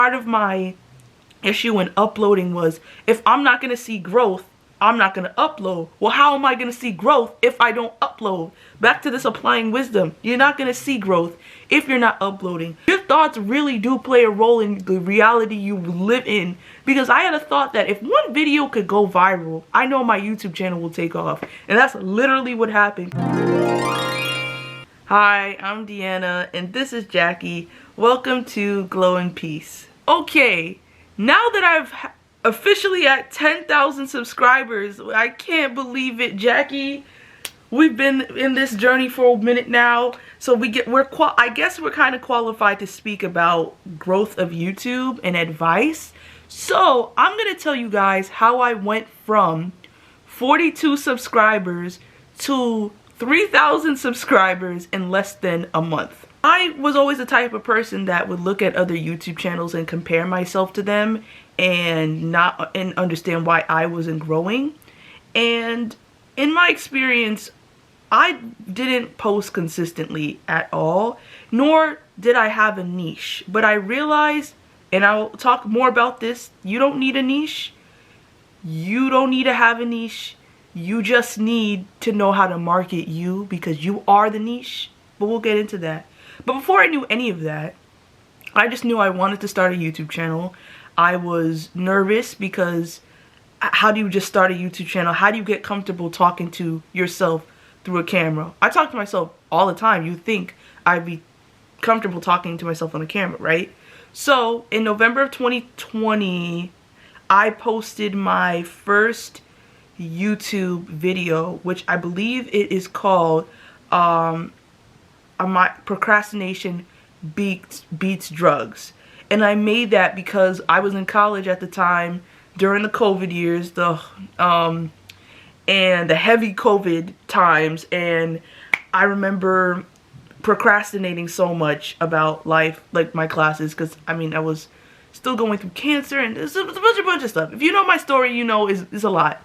Part of my issue in uploading was, if I'm not going to see growth, I'm not going to upload. Well, how am I going to see growth if I don't upload? Back to this applying wisdom. You're not going to see growth if you're not uploading. Your thoughts really do play a role in the reality you live in. Because I had a thought that if one video could go viral, I know my YouTube channel will take off. And that's literally what happened. Hi, I'm Deanna, and this is Jackie. Welcome to Glow in Peace. Okay, now that I've officially at 10,000 subscribers, I can't believe it, Jackie. We've been in this journey for a minute now, so I guess we're kind of qualified to speak about growth of YouTube and advice. So I'm gonna tell you guys how I went from 42 subscribers to 3,000 subscribers in less than a month. I was always the type of person that would look at other YouTube channels and compare myself to them and understand why I wasn't growing. And in my experience, I didn't post consistently at all, nor did I have a niche. But I realized, and I'll talk more about this, you don't need a niche. You don't need to have a niche. You just need to know how to market you, because you are the niche. But we'll get into that. But before I knew any of that, I just knew I wanted to start a YouTube channel. I was nervous because how do you just start a YouTube channel? How do you get comfortable talking to yourself through a camera? I talk to myself all the time. You think I'd be comfortable talking to myself on a camera, right? So in November of 2020, I posted my first YouTube video, which I believe it is called my procrastination beats drugs. And I made that because I was in college at the time during the COVID years, and the heavy COVID times, and I remember procrastinating so much about life, like my classes, because I mean I was still going through cancer and there's a bunch of stuff. If you know my story, you know it's a lot.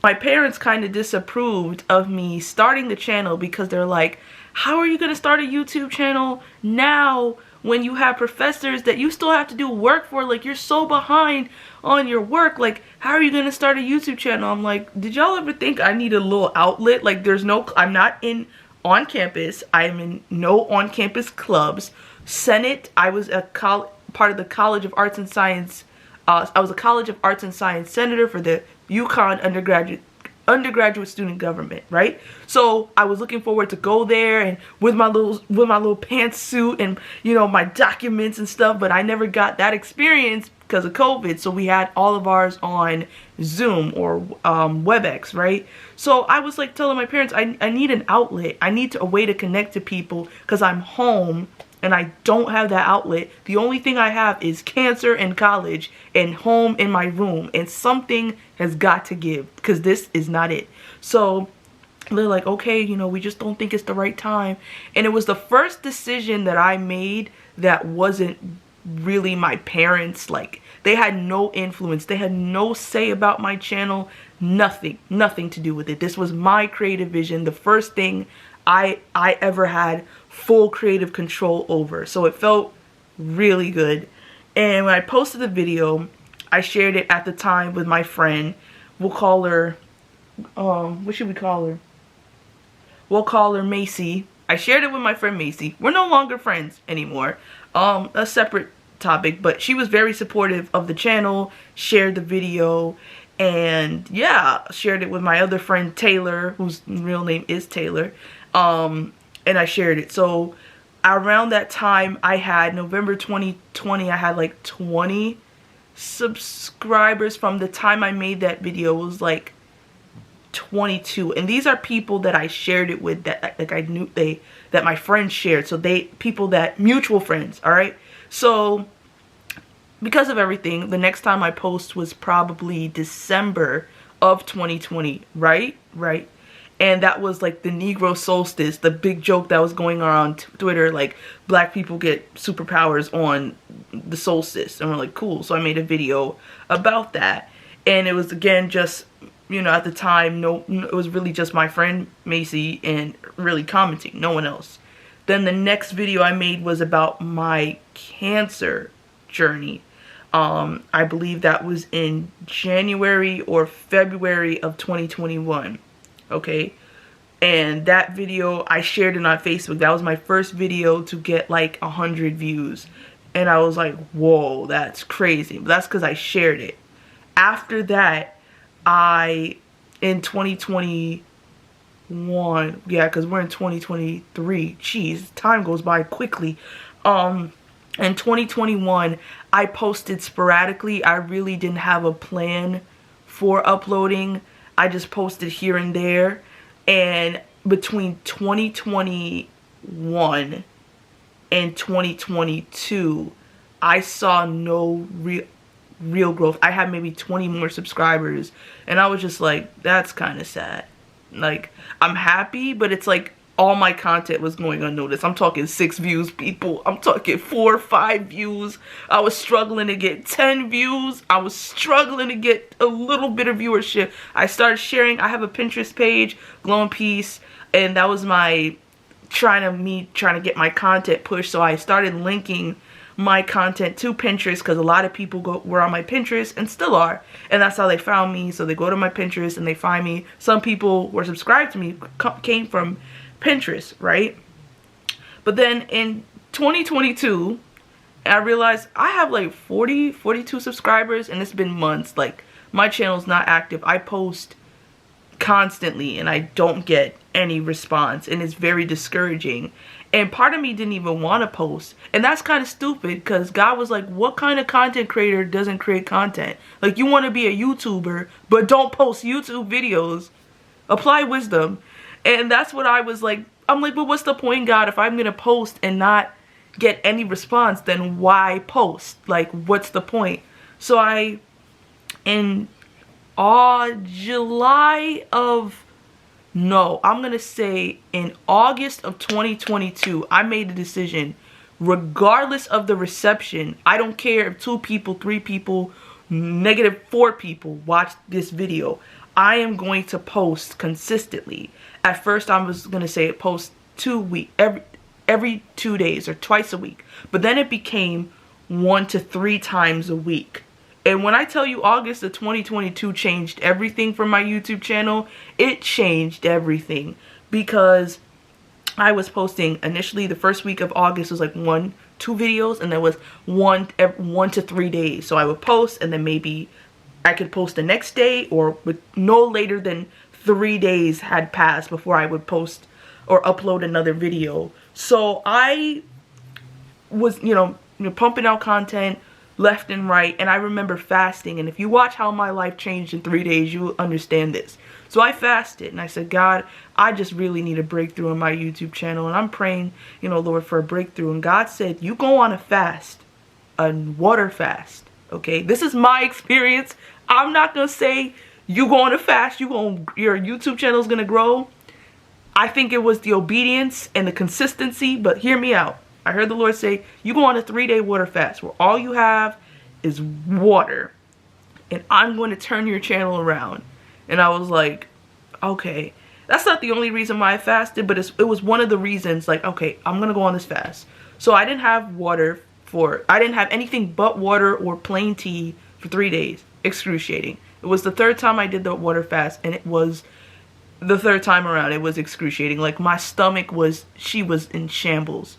My parents kind of disapproved of me starting the channel because they're like, how are you going to start a YouTube channel now when you have professors that you still have to do work for? Like, you're so behind on your work. Like, how are you going to start a YouTube channel? I'm like, did y'all ever think I need a little outlet? Like, I'm not on campus. I'm in no on-campus clubs. Senate, I was part of the College of Arts and Science. I was a College of Arts and Science senator for the UConn undergraduate student government, right? So I was looking forward to go there and with my little pantsuit and, you know, my documents and stuff, but I never got that experience because of COVID. So we had all of ours on Zoom or WebEx, right? So I was like telling my parents, I need an outlet. I need a way to connect to people because I'm home and I don't have that outlet. The only thing I have is cancer and college and home in my room, and something has got to give because this is not it. So they're like, okay, you know, we just don't think it's the right time. And it was the first decision that I made that wasn't really my parents. Like, they had no influence. They had no say about my channel. Nothing to do with it. This was my creative vision. The first thing I ever had full creative control over. So it felt really good. And when I posted the video, I shared it at the time with my friend. We'll call her, what should we call her? We'll call her Macy. I shared it with my friend Macy. We're no longer friends anymore. A separate topic, but she was very supportive of the channel, shared the video, and yeah, shared it with my other friend Taylor, whose real name is Taylor. And I shared it. So around that time, I had November 2020, I had like 20 subscribers. From the time I made that video, it was like 22. And these are people that I shared it with, that like I knew that my friends shared. So people that mutual friends, all right? So because of everything, the next time I post was probably December of 2020, right? And that was like the Negro solstice, the big joke that was going on Twitter, like black people get superpowers on the solstice. And we're like, cool. So I made a video about that. And it was, again, just, you know, at the time, it was really just my friend Macy and really commenting, no one else. Then the next video I made was about my cancer journey. I believe that was in January or February of 2021. Okay. And that video, I shared it on Facebook. That was my first video to get like 100 views. And I was like, whoa, that's crazy. But that's because I shared it. After that, in 2021, yeah, because we're in 2023. Jeez, time goes by quickly. In 2021, I posted sporadically. I really didn't have a plan for uploading. I just posted here and there. And between 2021 and 2022, I saw no real growth. I had maybe 20 more subscribers, and I was just like, that's kind of sad. Like, I'm happy, but it's like all my content was going unnoticed. I'm talking 6 views, people. I'm talking 4 or 5 views. I was struggling to get 10 views. I was struggling to get a little bit of viewership. I started sharing. I have a Pinterest page, Glow and Peace, and that was my trying to get my content pushed. So I started linking my content to Pinterest, because a lot of people were on my Pinterest and still are, and that's how they found me. So they go to my Pinterest and they find me. Some people who are subscribed to me came from Pinterest, right? But then in 2022, I realized I have like 42 subscribers, and it's been months. Like, my channel's not active. I post constantly and I don't get any response, and it's very discouraging. And part of me didn't even want to post, and that's kind of stupid, because God was like, what kind of content creator doesn't create content? Like, you want to be a YouTuber but don't post YouTube videos? Apply wisdom. And that's what I was like. I'm like, but what's the point, God? If I'm gonna post and not get any response, then why post? Like, what's the point? So in July of, no, I'm gonna say in August of 2022, I made a decision, regardless of the reception. I don't care if 2 people, 3 people, -4 people watch this video. I am going to post consistently. At first, I was gonna say post every 2 days or twice a week, but then it became 1 to 3 times a week. And when I tell you August of 2022 changed everything for my YouTube channel, it changed everything, because I was posting initially the first week of August was like 1-2 videos, and there was 1 to 3 days. So I would post, and then maybe I could post the next day, or with no later than 3 days had passed before I would post or upload another video. So I was, pumping out content left and right, and I remember fasting. And if you watch how my life changed in 3 days, you will understand this. So I fasted, and I said, God, I just really need a breakthrough on my YouTube channel, and I'm praying, Lord, for a breakthrough. And God said, you go on a fast, a water fast. Okay, this is my experience. I'm not gonna say you go on a fast, your YouTube channel is gonna grow. I think it was the obedience and the consistency, but hear me out. I heard the Lord say, you go on a 3-day water fast where all you have is water, and I'm going to turn your channel around. And I was like, okay. That's not the only reason why I fasted, but it was one of the reasons, like, okay, I'm going to go on this fast. So I didn't have I didn't have anything but water or plain tea for 3 days. Excruciating. It was the 3rd time I did the water fast, and it was the 3rd time around, it was excruciating. Like, my stomach she was in shambles.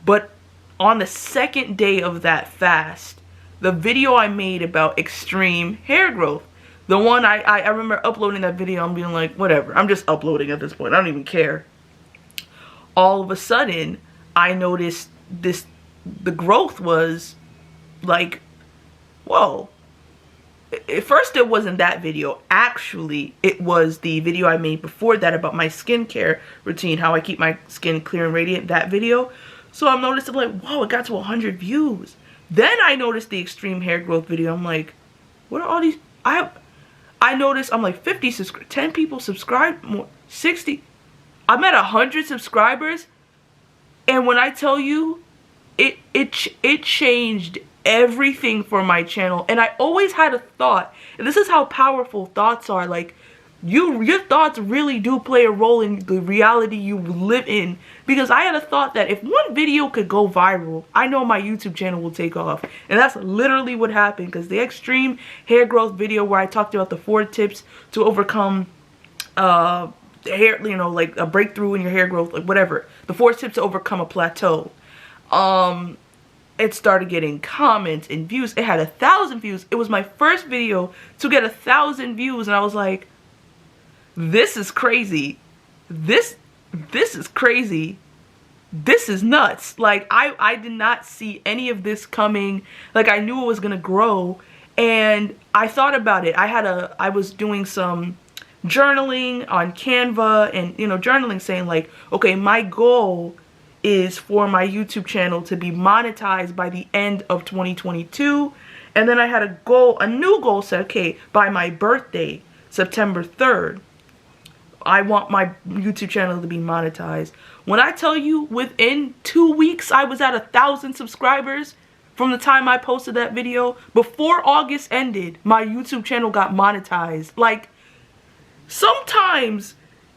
But on the 2nd day of that fast, the video I made about extreme hair growth, the one I remember uploading that video and being like, whatever, I'm just uploading at this point, I don't even care. All of a sudden, I noticed the growth was like, whoa. At first, it wasn't that video. Actually, it was the video I made before that about my skincare routine, how I keep my skin clear and radiant, that video. So I'm noticing, like, whoa, it got to 100 views. Then I noticed the extreme hair growth video. I'm like, what are all these? I noticed, I'm like, 50 subscribers, 10 people subscribed, more, 60. I'm at 100 subscribers. And when I tell you, it changed everything for my channel. And I always had a thought, and this is how powerful thoughts are. Like, your thoughts really do play a role in the reality you live in. Because I had a thought that if one video could go viral, I know my YouTube channel will take off. And that's literally what happened, because the extreme hair growth video where I talked about the 4 tips to overcome hair, you know, like a breakthrough in your hair growth, like whatever, the 4 tips to overcome a plateau, it started getting comments and views. It had 1,000 views. It was my first video to get 1,000 views, and I was like, this is crazy. This is crazy. This is nuts. Like, I did not see any of this coming. Like, I knew it was gonna grow, and I thought about it. I was doing some journaling on Canva, and, you know, journaling saying like, okay, my goal is for my YouTube channel to be monetized by the end of 2022. And then I had a new goal set, okay, by my birthday, September 3rd, I want my YouTube channel to be monetized. When I tell you, within 2 weeks, I was at 1,000 subscribers from the time I posted that video. Before August ended, my YouTube channel got monetized. Like, sometimes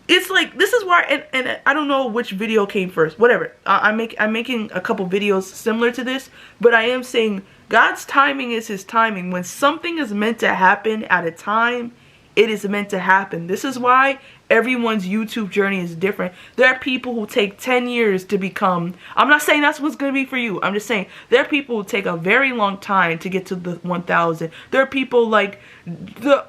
it's like, this is why, and I don't know which video came first, whatever. I'm making a couple videos similar to this, but I am saying God's timing is his timing. When something is meant to happen at a time, it is meant to happen. This is why everyone's YouTube journey is different. There are people who take 10 years to become, I'm not saying that's what's going to be for you. I'm just saying there are people who take a very long time to get to the 1,000. There are people like,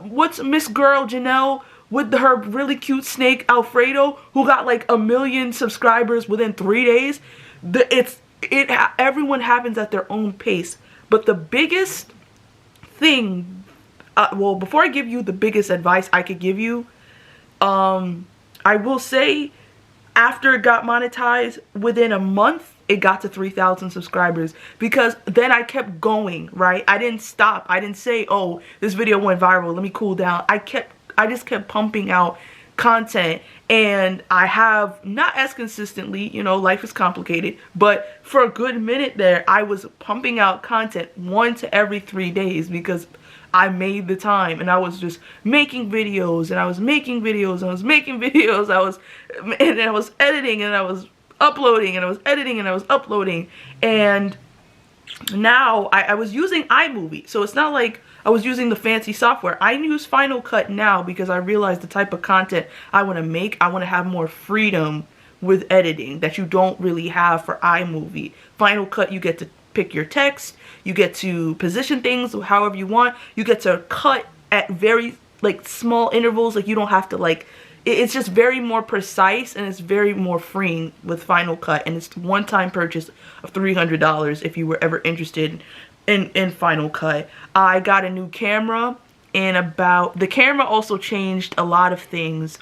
what's Miss Girl Janelle with her really cute snake Alfredo, who got like 1 million subscribers within 3 days. Everyone happens at their own pace. But the biggest thing, well, before I give you the biggest advice I could give you, I will say after it got monetized, within a month, it got to 3,000 subscribers, because then I kept going, right? I didn't stop. I didn't say, oh, this video went viral, let me cool down. I just kept pumping out content, and I have, not as consistently, you know, life is complicated, but for a good minute there, I was pumping out content 1 to every 3 days, because I made the time, and I was just making videos, and I was making videos, and I was making videos, and I was editing, and I was uploading, and I was editing, and I was uploading. And now I was using iMovie, so it's not like I was using the fancy software. I use Final Cut now because I realized the type of content I want to make. I want to have more freedom with editing that you don't really have for iMovie. Final Cut, you get to pick your text, you get to position things however you want, you get to cut at very like small intervals, like you don't have to like, it's just very more precise, and it's very more freeing with Final Cut, and it's one-time purchase of $300 if you were ever interested in Final Cut. I got a new camera, and the camera also changed a lot of things.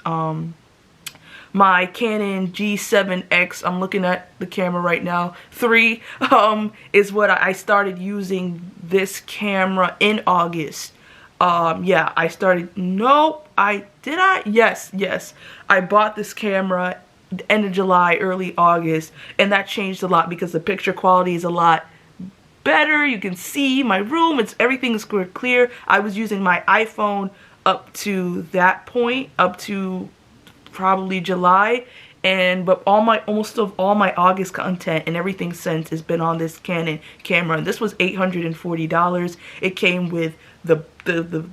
My Canon G7X, I'm looking at the camera right now, 3, is what I started using this camera in August. Yeah, I started, yes, I bought this camera end of July, early August, and that changed a lot because the picture quality is a lot better. You can see my room, everything is clear. I was using my iPhone up to that point, up to probably July, but almost all my August content and everything since has been on this Canon camera. And this was $840. It came with the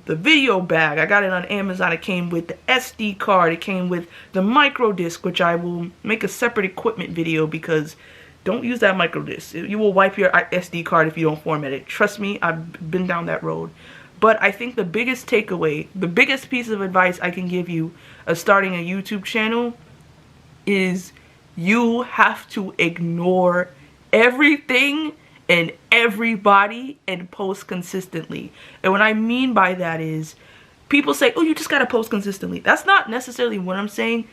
video bag. I got it on Amazon. It came with the SD card. It came with the micro disc, which I will make a separate equipment video, because don't use that micro disc. You will wipe your SD card if you don't format it. Trust me, I've been down that road. But I think the biggest takeaway, the biggest piece of advice I can give you starting a YouTube channel is you have to ignore everything and everybody and post consistently. And what I mean by that is, people say, oh, you just gotta post consistently. That's not necessarily what I'm saying.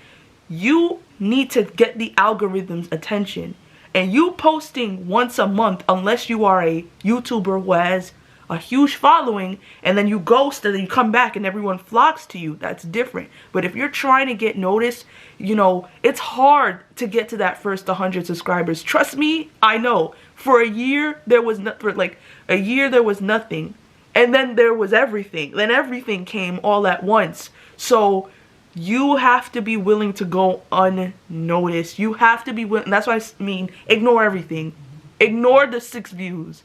You need to get the algorithm's attention. And you posting once a month, unless you are a YouTuber who has a huge following, and then you ghost and then you come back and everyone flocks to you, that's different. But if you're trying to get noticed, you know, it's hard to get to that first 100 subscribers. Trust me, I know. For a year, there was there was nothing. And then there was everything. Then everything came all at once. So You have to be willing to go unnoticed. You have to be willing. That's why I mean, ignore everything. Ignore the 6 views.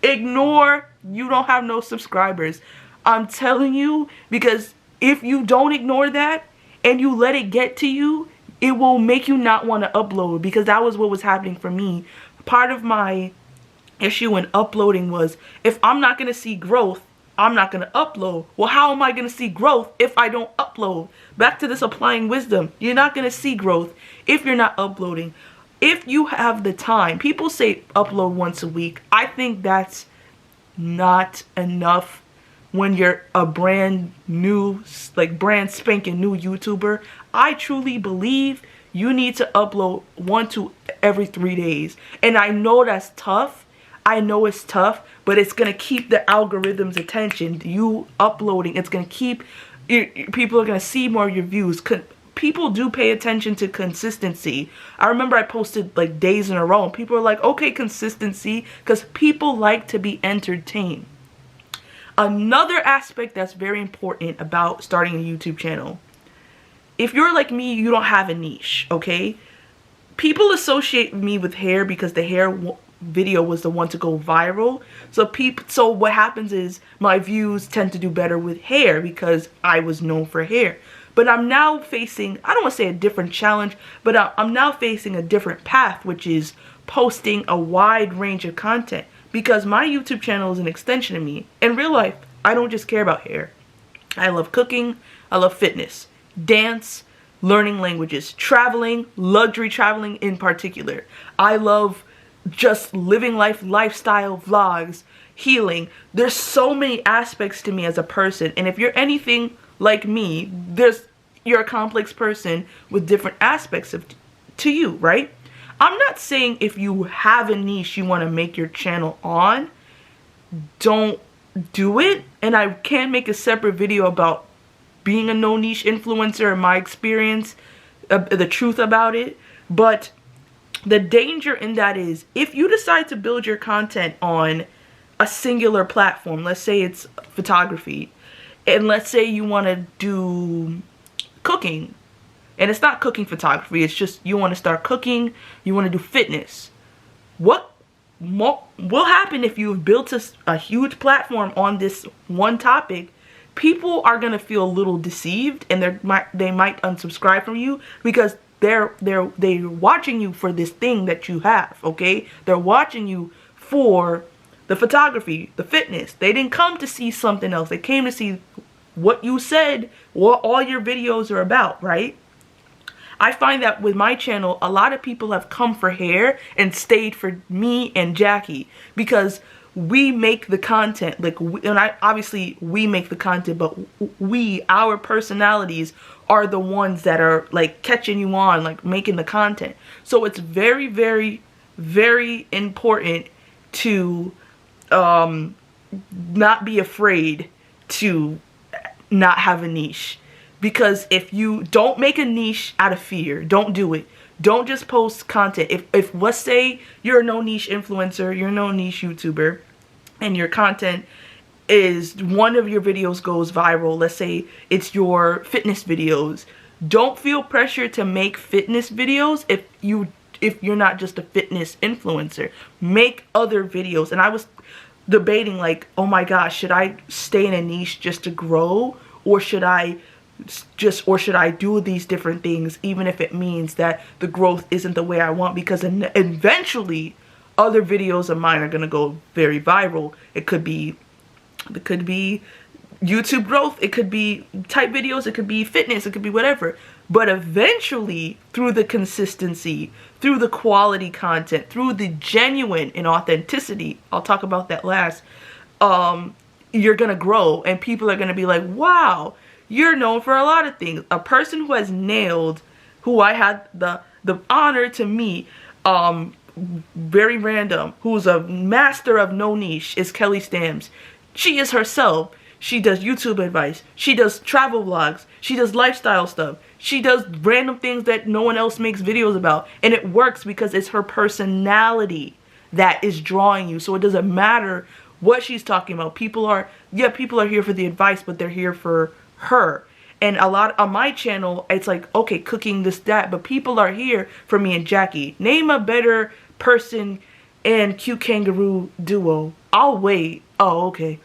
Ignore you don't have no subscribers. I'm telling you, because if you don't ignore that and you let it get to you, it will make you not want to upload, because that was what was happening for me. Part of my issue in uploading was, if I'm not going to see growth, I'm not going to upload. Well, how am I going to see growth if I don't upload? Back to this applying wisdom. You're not going to see growth if you're not uploading. If you have the time, people say upload once a week. I think that's not enough when you're a brand new, like brand spanking new YouTuber. I truly believe you need to upload 1 to every 3 days. And I know that's tough. I know it's tough, but it's going to keep the algorithm's attention. You uploading, it's going to keep, people are going to see more of your views. People do pay attention to consistency. I remember I posted like days in a row and people are like, okay, consistency, because people like to be entertained. Another aspect that's very important about starting a YouTube channel, if you're like me, you don't have a niche, okay? People associate me with hair because the hair video was the one to go viral. So what happens is my views tend to do better with hair because I was known for hair. But I'm now facing, I don't want to say a different challenge, but I'm now facing a different path, which is posting a wide range of content, because my YouTube channel is an extension of me. In real life, I don't just care about hair. I love cooking, I love fitness, dance, learning languages, traveling, luxury traveling in particular. I love just living life, lifestyle vlogs, healing. There's so many aspects to me as a person, and if you're anything like me, you're a complex person with different aspects to you, right? I'm not saying if you have a niche you want to make your channel on, don't do it. And I can make a separate video about being a no niche influencer and my experience, the truth about it. But the danger in that is, if you decide to build your content on a singular platform, let's say it's photography, and let's say you want to do cooking, and it's not cooking photography, it's just you want to start cooking, you want to do fitness. What will happen if you've built a huge platform on this one topic? People are going to feel a little deceived, and they might unsubscribe from you because they're watching you for this thing that you have, okay? They're watching you for the photography, the fitness. They didn't come to see something else. They came to see what you said, what all your videos are about, right? I find that with my channel, a lot of people have come for hair and stayed for me and Jackie, because we make the content. Like, obviously we make the content, but our personalities are the ones that are like catching you on, like making the content. So it's very, very, very important to not be afraid to not have a niche. Because if you don't make a niche out of fear, don't do it. Don't just post content. If let's say you're a no niche influencer, you're a no niche YouTuber, and your content is, one of your videos goes viral, let's say it's your fitness videos, don't feel pressure to make fitness videos if you're not just a fitness influencer. Make other videos. And I was debating, like, oh my gosh, should I stay in a niche just to grow, or should I do these different things even if it means that the growth isn't the way I want? Because eventually other videos of mine are going to go very viral. It could be YouTube growth, it could be type videos, it could be fitness, it could be whatever. But eventually, through the consistency, through the quality content, through the genuine and authenticity, I'll talk about that last, you're going to grow, and people are going to be like, wow, you're known for a lot of things. A person who has nailed, who I had the honor to meet, very random, who's a master of no niche, is Kelly Stamps. She is herself. She does YouTube advice. She does travel vlogs. She does lifestyle stuff. She does random things that no one else makes videos about. And it works because it's her personality that is drawing you. So it doesn't matter what she's talking about. People are here for the advice, but they're here for her. And a lot on my channel, it's like, okay, cooking this, that, but people are here for me and Jackie. Name a better person and cute kangaroo duo. I'll wait. Oh, okay.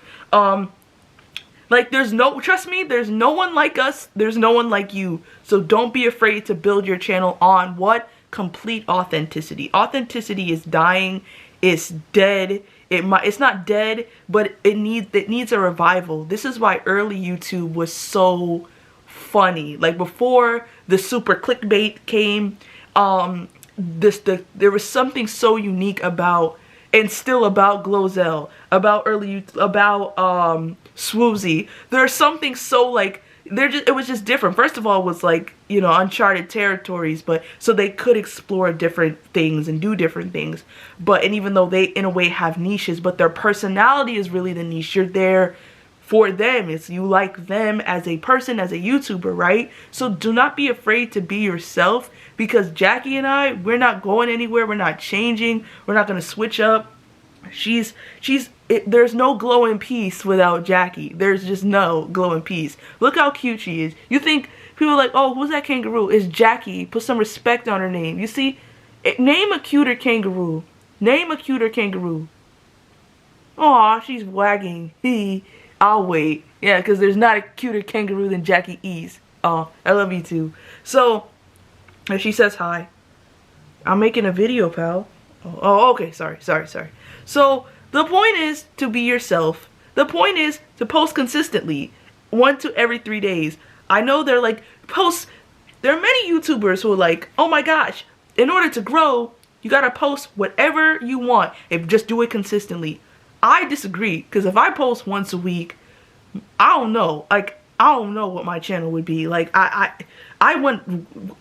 Like, trust me, there's no one like us. There's no one like you. So don't be afraid to build your channel on what? Complete authenticity. Authenticity is dying. It's dead. It's not dead, but it needs a revival. This is why early YouTube was so funny. Like, before the super clickbait came, there was something so unique about, and still about, Glozell, about Swoozy. There's something so, like, it was just different. First of all, it was like, you know, uncharted territories, but so they could explore different things and do different things. But, and even though they in a way have niches, but their personality is really the niche. You're there for them. It's, you like them as a person, as a YouTuber, right? So do not be afraid to be yourself, because Jackie and I, we're not going anywhere. We're not changing. We're not going to switch up. There's no glow in peace without Jackie. There's just no glow in peace. Look how cute she is. You think people are like, oh, who's that kangaroo? It's Jackie. Put some respect on her name. You see, name a cuter kangaroo. Name a cuter kangaroo. Aw, she's wagging. I'll wait. Yeah, because there's not a cuter kangaroo than Jackie E's. Oh, I love you too. So, she says hi. I'm making a video, pal. Oh, okay. Sorry. So, the point is to be yourself. The point is to post consistently. 1 to every 3 days. I know they're like, there are many YouTubers who are like, oh my gosh, in order to grow, you gotta post whatever you want. If just do it consistently. I disagree, because if I post once a week, I don't know. Like, I don't know what my channel would be. Like, I went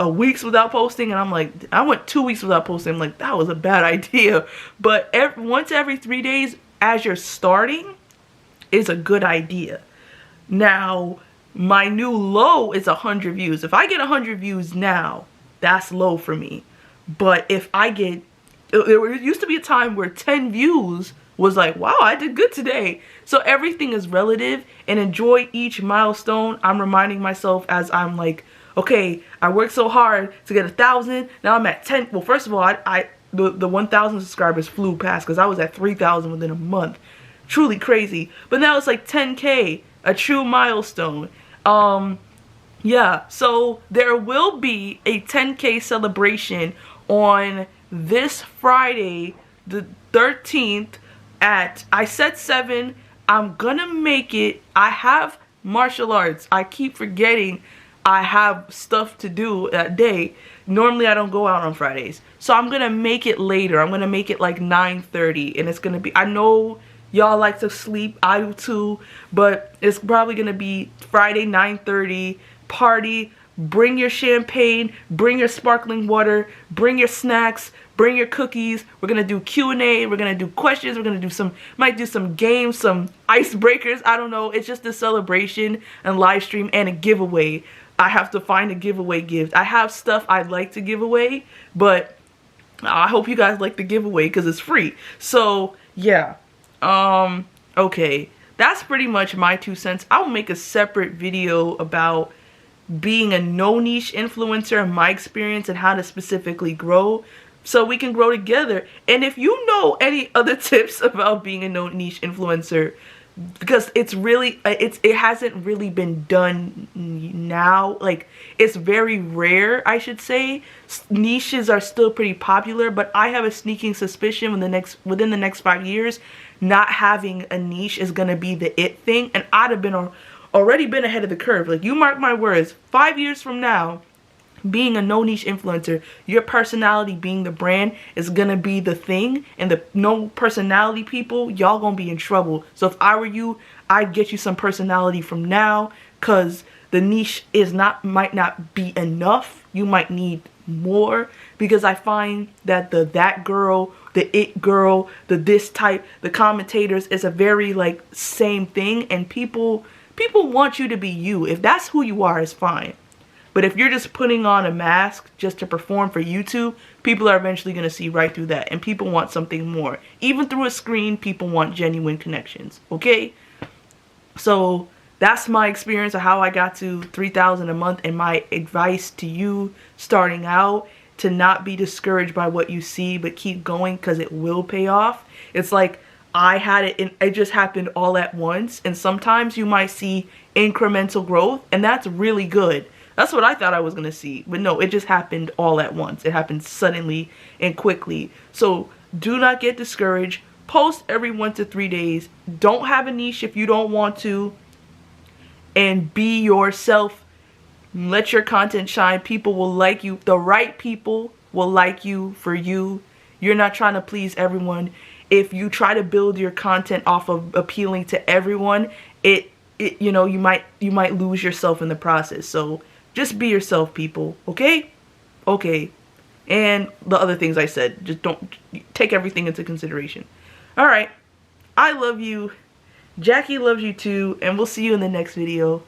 weeks without posting, and I'm like, I went 2 weeks without posting. I'm like, that was a bad idea. But once every 3 days, as you're starting, is a good idea. Now, my new low is 100 views. If I get 100 views now, that's low for me. But if I get, there used to be a time where 10 views was like, wow, I did good today. So everything is relative, and enjoy each milestone. I'm reminding myself as I'm like, okay, I worked so hard to get 1,000. Now I'm at 10. Well, first of all, the 1,000 subscribers flew past, because I was at 3,000 within a month. Truly crazy. But now it's like 10K, a true milestone. Yeah, so there will be a 10K celebration on this Friday, the 13th at, I said 7. I'm gonna make it. I have martial arts. I keep forgetting I have stuff to do that day. Normally I don't go out on Fridays. So I'm gonna make it later. I'm gonna make it like 9:30, and it's gonna be, I know y'all like to sleep, I do too, but it's probably gonna be Friday 9:30, party. Bring your champagne, bring your sparkling water, bring your snacks, bring your cookies. We're gonna do Q&A, we're gonna do questions, we're gonna do might do some games, some icebreakers, I don't know. It's just a celebration and live stream and a giveaway. I have to find a giveaway gift. I have stuff I'd like to give away, but I hope you guys like the giveaway because it's free. So yeah, okay, that's pretty much my 2 cents. I'll make a separate video about being a no niche influencer and my experience and how to specifically grow, so we can grow together. And if you know any other tips about being a no niche influencer, because it's really, it hasn't really been done now. Like, it's very rare, I should say. Niches are still pretty popular, but I have a sneaking suspicion within the next 5 years, not having a niche is gonna be the it thing. And I'd have already been ahead of the curve. Like, you mark my words, 5 years from now, being a no niche influencer, your personality being the brand is gonna be the thing, and the no personality people, y'all gonna be in trouble. So if I were you, I'd get you some personality from now, cause the niche might not be enough. You might need more, because I find that that girl, the it girl, the this type, the commentators is a very like same thing, and people want you to be you. If that's who you are, it's fine. But if you're just putting on a mask just to perform for YouTube, people are eventually going to see right through that. And people want something more. Even through a screen, people want genuine connections. Okay? So, that's my experience of how I got to 3,000 a month, and my advice to you starting out, to not be discouraged by what you see, but keep going, because it will pay off. It's like I had it, and it just happened all at once, and sometimes you might see incremental growth, and that's really good. That's what I thought I was going to see, but no, it just happened all at once. It happened suddenly and quickly. So do not get discouraged. Post every 1 to 3 days. Don't have a niche if you don't want to, and be yourself. Let your content shine. People will like you. The right people will like you for you. You're not trying to please everyone. If you try to build your content off of appealing to everyone, you know, you might lose yourself in the process. So just be yourself, people. Okay? Okay. And the other things I said, just don't take everything into consideration. All right. I love you. Jackie loves you too, and we'll see you in the next video.